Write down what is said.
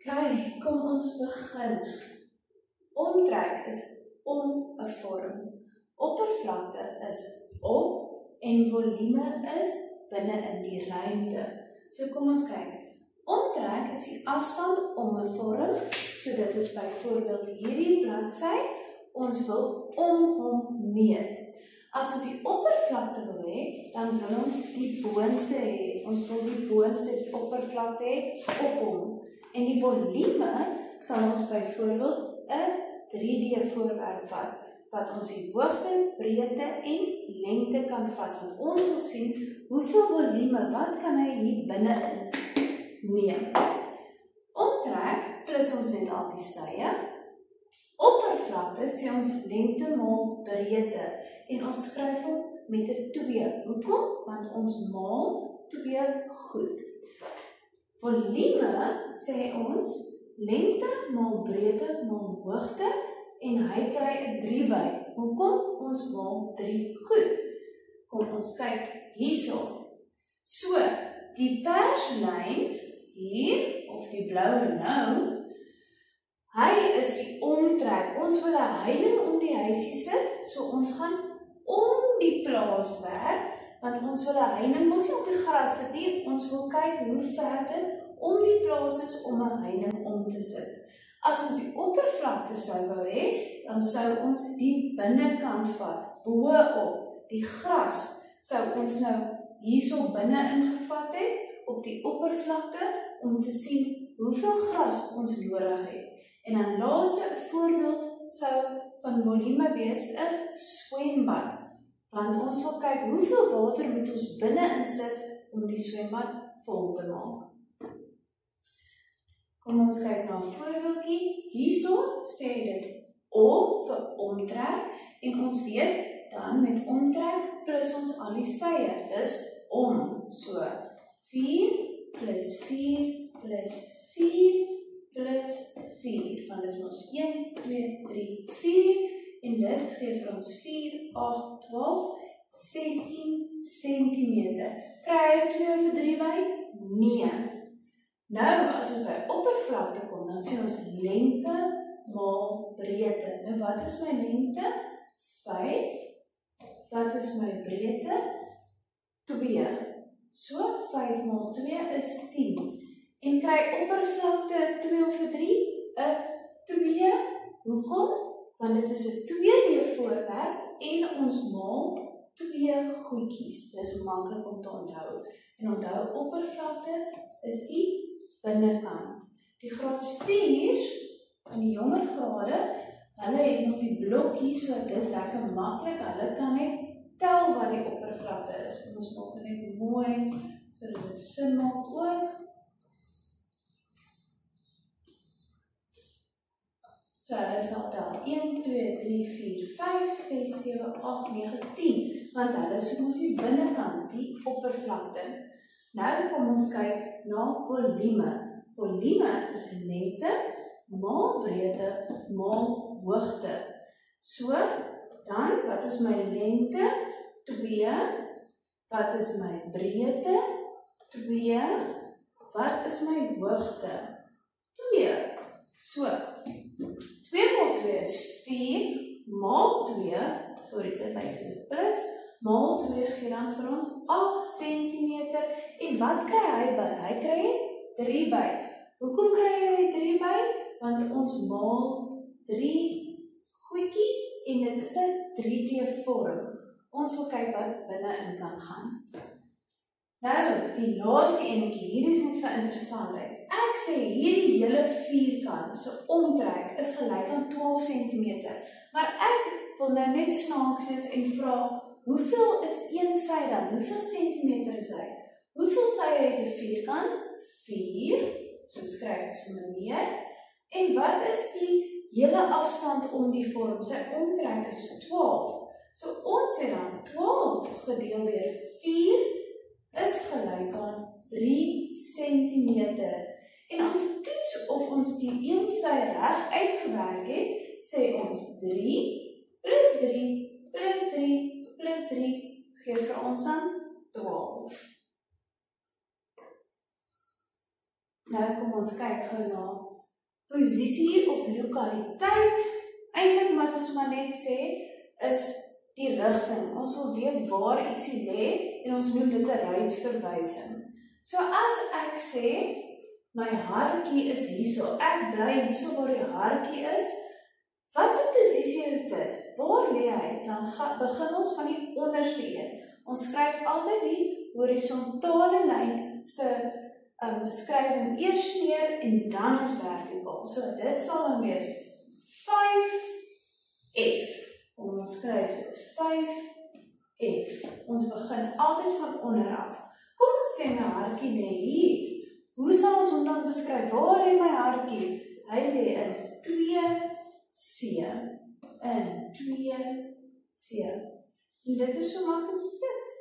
Kyk, kom ons begin. Omtrek is om 'n vorm. Oppervlakte is op en volume is binne in die ruimte. So kom ons kyk. Omtrek is die afstand om 'n vorm, so dit is byvoorbeeld hierdie bladsy, ons wil om hom meet. As ons die oppervlakte wil hê, dan wil ons die boonste hê. Ons wil die boonste oppervlakte hê op hom. En die volume sal ons byvoorbeeld 'n 3D voorwerp vat, wat ons die hoogte, breedte en lengte kan vat, want ons wil sien hoeveel volume, wat kan hy hier binne neem. Omtrek plus ons net al die sye. Oppervlakte sê ons lengte maal breedte en ons skryf hom met 'n 2. Hoekom? Want ons maal 2 goed. Volume sê ons lengte maal breedte maal hoogte en hy kry 'n 3 by. Hoekom? Ons maal 3 goed. Kom ons kyk hierso. So, die perslyn hier, of die blou nou, hy is die omtrek. Ons wil 'n heining om die huisie sit, so ons gaan om die plaas werk, want ons wil 'n heining mos nie op die gras sit nie, ons wil kyk hoe ver dit om die plaas is om 'n heining om te sit. As ons die oppervlakte sou wou hê, dan sou ons die binnekant vat, bo-op. Die gras sou ons nou hierso binne ingevat het, op die oppervlakte, om te sien hoeveel gras ons nodig het. En dan laaste 'n voorbeeld sou van volume wees 'n swembad, want ons wil kyk hoeveel water moet ons binne insit om die swembad vol te maak. Kom ons kyk na 'n voorbeeldjie. Hierso sê dit O vir omtrek en ons weet dan met omtrek plus ons al die sye, dis om. So 4 plus 4 plus 4 plus 4, want dit is ons 1, 2, 3, 4 en dit gee vir ons 4, 8, 12, 16 cm. Kry hy 2 vir 3 by? Nee. Nou, as ons by oppervlakte kom, dan sê ons lengte maal breedte. Nou, wat is my lengte? 5. Wat is my breedte? 2. So, 5 maal 2 is 10. En kry oppervlakte 2 of 'n 3? 'n 2. Hoekom? Want dit is 'n 2D voorwerp en ons maal 2 goedjies. Dit is maklik om te onthou. En onthou, oppervlakte is die binnekant. Die graad 4 van die jonger grade, hulle het nog die blokkies, so dit is lekker maklik. Hulle kan net tel wat die oppervlakte is. Kom ons maak net mooi, sodat dit sin maak ook. So, hulle sal tel 1, 2, 3, 4, 5, 6, 7, 8, 9, 10, want hulle soek ons die binnekant, die oppervlakte. Nou kom ons kyk na volume. Volume is lengte maal breedte maal hoogte. So, dan, wat is my lengte? 2. Wat is my breedte? 2. Wat is my hoogte? 2. So, 2 maal 2 is 4, maal 2, sorry, dit lyk so plus, maal 2 gee dan vir ons 8 cm. En wat kry hy by? Hy kry 3 by. Hoekom kry hy 3 by? Want ons maal 3 goedjies en dit is 'n 3D vorm. Ons wil kyk wat binne-in kan gaan. Nou, die laaste enetjie, hier is net vir interessantheid. Ek sê hierdie hele vierkant se omtrek is gelyk aan 12 cm. Maar ek wil nou net snaaks wees en vra, hoeveel is een sy dan? Hoeveel centimeter is hy? Hoeveel sye het 'n vierkant? 4. So skryf ek sommer neer. En wat is die hele afstand om die vorm? Sy omtrek is 12. So ons sê dan 12 gedeel deur 4 is gelyk aan 3 cm. En om te toets of ons die een sy reg uitgewerk het, sê ons 3 plus 3 plus 3 plus 3 gee vir ons dan 12. Nou kom ons kyk gou na posisie of lokaliteit. Eintlik wat ons maar net sê, is die rigting. Ons wil weet waar ietsie lê en ons noem dit 'n ruitverwysing. So as ek sê, my hartjie is hierso, ek bly hierso waar die hartjie is, wat se posisie is dit? Waar lê hy? Dan begin ons van die onderste een. Ons skryf altyd die horisontale lyn se beskrywing eers neer en dan ons vertikaal. So dit sal dan wees 5F. Kom ons skryf dit 5F. Ons begin altyd van onder af. Kom ons sê my hartjie lê hier. Hoe sal ons hom dan beskryf? Waar lê my hartjie? Hy lê in 2C. In 2C. En dit is so maklik soos dit.